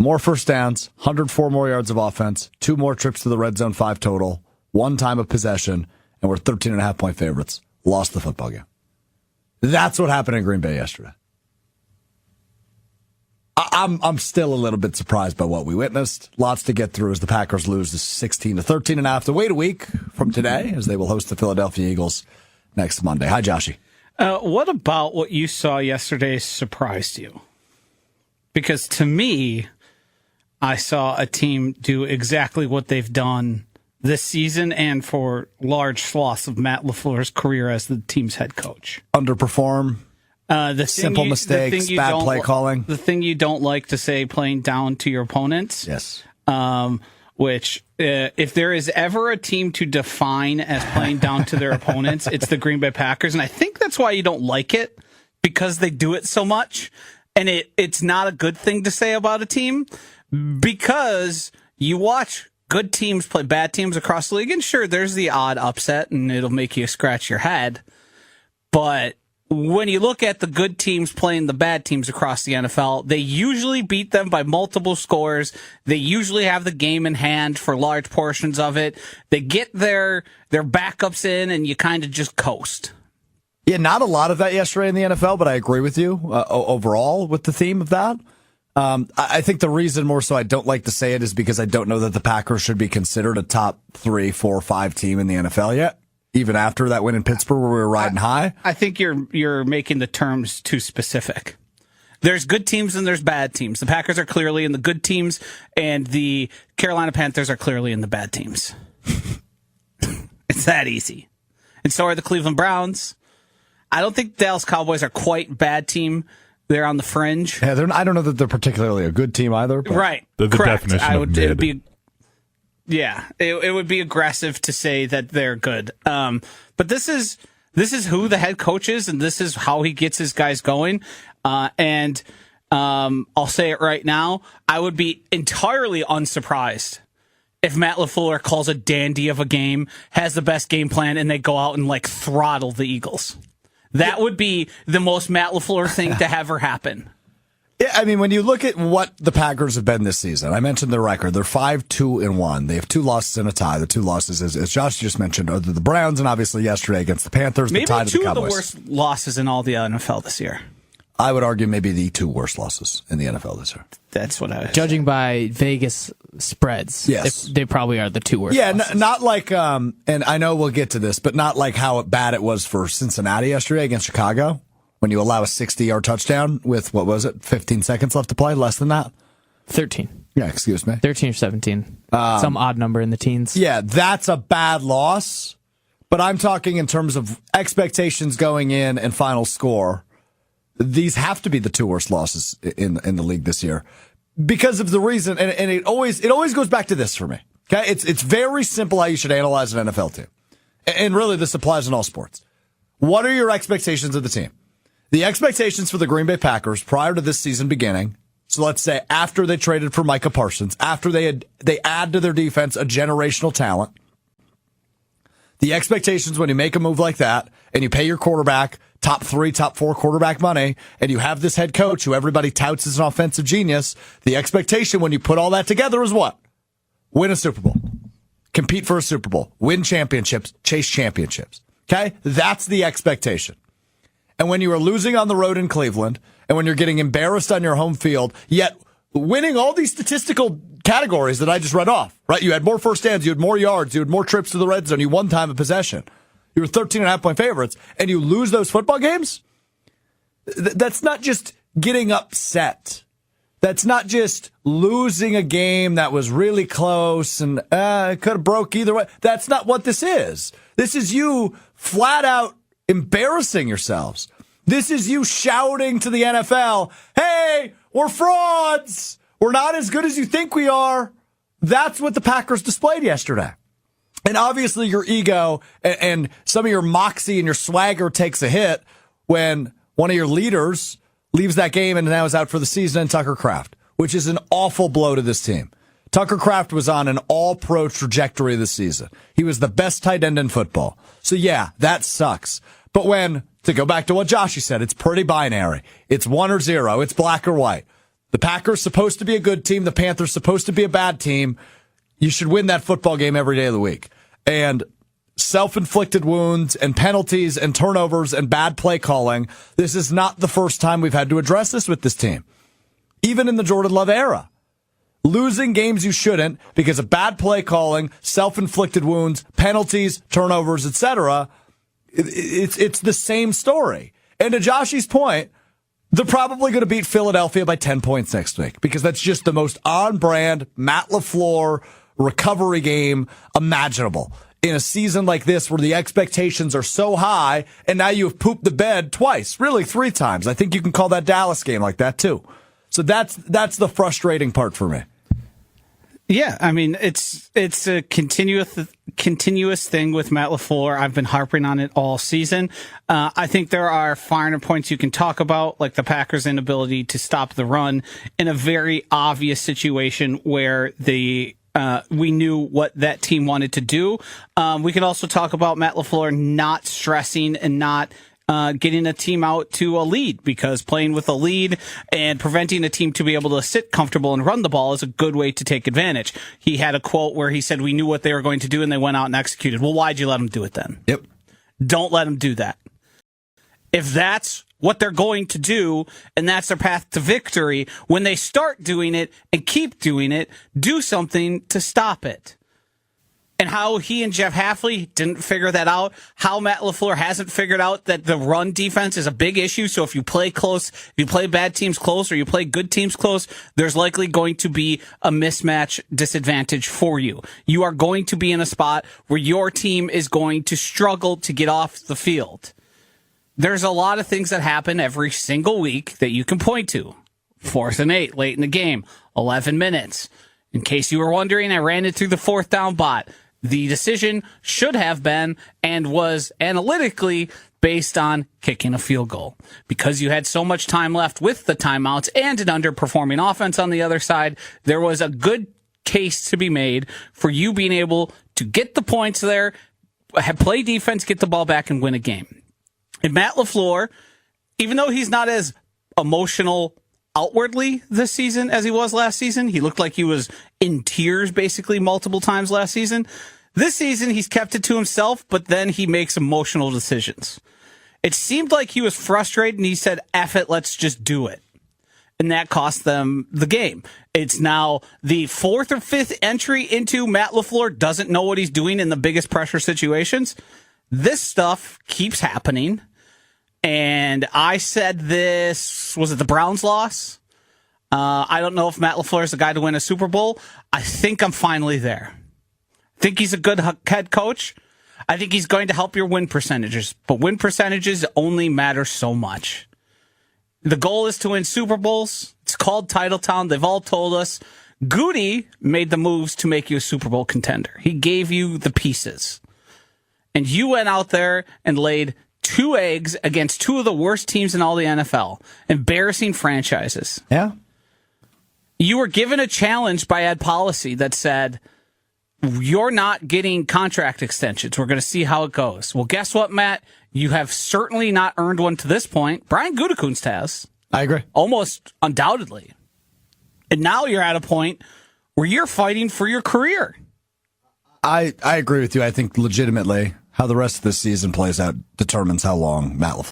more first downs, 104 more yards of offense, 2 more trips to the red zone, 5 total, 1 time of possession, and we're 13.5-point favorites. Lost the football game. That's what happened in Green Bay yesterday. I'm still a little bit surprised by what we witnessed. Lots to get through as the Packers lose 16-13.5 to wait a week from today as they will host the Philadelphia Eagles next Monday. Hi, Joshy. What about what you saw yesterday surprised you? Because to me, I saw a team do exactly what they've done this season and for large swaths of Matt LaFleur's career as the team's head coach. Underperform. Simple mistakes, bad play calling. The thing you don't like to say, playing down to your opponents. Yes. Which, if there is ever a team to define as playing down to their opponents, it's the Green Bay Packers. And I think that's why you don't like it, because they do it so much. And it's not a good thing to say about a team, because you watch good teams play bad teams across the league. And sure, there's the odd upset, and it'll make you scratch your head. But when you look at the good teams playing the bad teams across the NFL, they usually beat them by multiple scores. They usually have the game in hand for large portions of it. They get their backups in, and you kind of just coast. Yeah, not a lot of that yesterday in the NFL, but I agree with you overall with the theme of that. I think the reason more so I don't like to say it is because I don't know that the Packers should be considered a top 3, 4, 5 team in the NFL yet. Even after that win in Pittsburgh where we were riding high? I think you're making the terms too specific. There's good teams and there's bad teams. The Packers are clearly in the good teams, and the Carolina Panthers are clearly in the bad teams. It's that easy. And so are the Cleveland Browns. I don't think Dallas Cowboys are quite bad team. They're on the fringe. Yeah, I don't know that they're particularly a good team either. But. Right. They're the correct. definition of mid. It would be... Yeah, it would be aggressive to say that they're good. But this is who the head coach is, and this is how he gets his guys going. And I'll say it right now, I would be entirely unsurprised if Matt LaFleur calls a dandy of a game, has the best game plan, and they go out and throttle the Eagles. That would be the most Matt LaFleur thing to ever happen. Yeah, I mean, when you look at what the Packers have been this season, I mentioned their record. They're 5-2-1. They have 2 losses and a tie. The 2 losses, as Josh just mentioned, are the Browns and obviously yesterday against the Panthers. Maybe the tie to the 2 Cowboys. of the worst losses in all the NFL this year. I would argue maybe the 2 worst losses in the NFL this year. That's what I was judging by Vegas spreads. Yes, they probably are the 2 worst. Yeah, losses. not like and I know we'll get to this, but not like how bad it was for Cincinnati yesterday against Chicago. When you allow a 60-yard touchdown with, 15 seconds left to play? Less than that? 13. Yeah, excuse me. 13 or 17. Some odd number in the teens. Yeah, that's a bad loss. But I'm talking in terms of expectations going in and final score. These have to be the 2 worst losses in the league this year. Because of the reason, and it always goes back to this for me. Okay, it's very simple how you should analyze an NFL team. And really, this applies in all sports. What are your expectations of the team? The expectations for the Green Bay Packers prior to this season beginning, so let's say after they traded for Micah Parsons, after they add to their defense a generational talent, the expectations when you make a move like that and you pay your quarterback top 3, top 4 quarterback money, and you have this head coach who everybody touts as an offensive genius, the expectation when you put all that together is what? Win a Super Bowl. Compete for a Super Bowl. Win championships. Chase championships. Okay? That's the expectation. And when you are losing on the road in Cleveland, and when you're getting embarrassed on your home field, yet winning all these statistical categories that I just read off, right? You had more first downs, you had more yards, you had more trips to the red zone, you won time of possession. You were 13.5-point favorites, and you lose those football games? That's not just getting upset. That's not just losing a game that was really close and it could have broke either way. That's not what this is. This is you flat out embarrassing yourselves. This is you shouting to the NFL, hey, we're frauds. We're not as good as you think we are. That's what the Packers displayed yesterday. And obviously your ego and some of your moxie and your swagger takes a hit when one of your leaders leaves that game and now is out for the season in Tucker Kraft, which is an awful blow to this team. Tucker Kraft was on an all-pro trajectory this season. He was the best tight end in football. So yeah, that sucks. But to go back to what Joshy said, it's pretty binary. It's 1 or 0. It's black or white. The Packers supposed to be a good team. The Panthers supposed to be a bad team. You should win that football game every day of the week. And self-inflicted wounds and penalties and turnovers and bad play calling, this is not the first time we've had to address this with this team. Even in the Jordan Love era. Losing games you shouldn't because of bad play calling, self-inflicted wounds, penalties, turnovers, etc. It's the same story. And to Joshy's point, they're probably going to beat Philadelphia by 10 points next week because that's just the most on-brand Matt LaFleur recovery game imaginable in a season like this where the expectations are so high and now you've pooped the bed twice, really 3 times. I think you can call that Dallas game like that too. So that's the frustrating part for me. Yeah, I mean, it's a continuous thing with Matt LaFleur. I've been harping on it all season. I think there are finer points you can talk about, like the Packers' inability to stop the run in a very obvious situation where we knew what that team wanted to do. We can also talk about Matt LaFleur not stressing and not getting a team out to a lead, because playing with a lead and preventing a team to be able to sit comfortable and run the ball is a good way to take advantage. He had a quote where he said, "We knew what they were going to do and they went out and executed." Well, why'd you let them do it then? Yep. Don't let them do that. If that's what they're going to do and that's their path to victory, when they start doing it and keep doing it, do something to stop it. And how he and Jeff Hafley didn't figure that out, how Matt LaFleur hasn't figured out that the run defense is a big issue. So if you play close, if you play bad teams close, or you play good teams close, there's likely going to be a mismatch disadvantage for you. You are going to be in a spot where your team is going to struggle to get off the field. There's a lot of things that happen every single week that you can point to. 4th and 8 late in the game, 11 minutes. In case you were wondering, I ran it through the 4th down bot. The decision should have been and was analytically based on kicking a field goal. Because you had so much time left with the timeouts and an underperforming offense on the other side, there was a good case to be made for you being able to get the points there, play defense, get the ball back, and win a game. And Matt LaFleur, even though he's not as emotional outwardly this season as he was last season, he looked like he was in tears basically multiple times last season. This season, he's kept it to himself, but then he makes emotional decisions. It seemed like he was frustrated and he said, "F it, let's just do it." And that cost them the game. It's now the 4th or 5th entry into Matt LaFleur doesn't know what he's doing in the biggest pressure situations. This stuff keeps happening. And I said this, was it the Browns loss? I don't know if Matt LaFleur is the guy to win a Super Bowl. I think I'm finally there. I think he's a good head coach. I think he's going to help your win percentages. But win percentages only matter so much. The goal is to win Super Bowls. It's called Title Town. They've all told us. Goody made the moves to make you a Super Bowl contender. He gave you the pieces. And you went out there and laid 2 eggs against 2 of the worst teams in all the NFL. Embarrassing franchises. Yeah. You were given a challenge by Ed Policy that said, you're not getting contract extensions. We're going to see how it goes. Well, guess what, Matt? You have certainly not earned one to this point. Brian Gutekunst has. I agree. Almost undoubtedly. And now you're at a point where you're fighting for your career. I agree with you. I think legitimately how the rest of this season plays out determines how long Matt LaFleur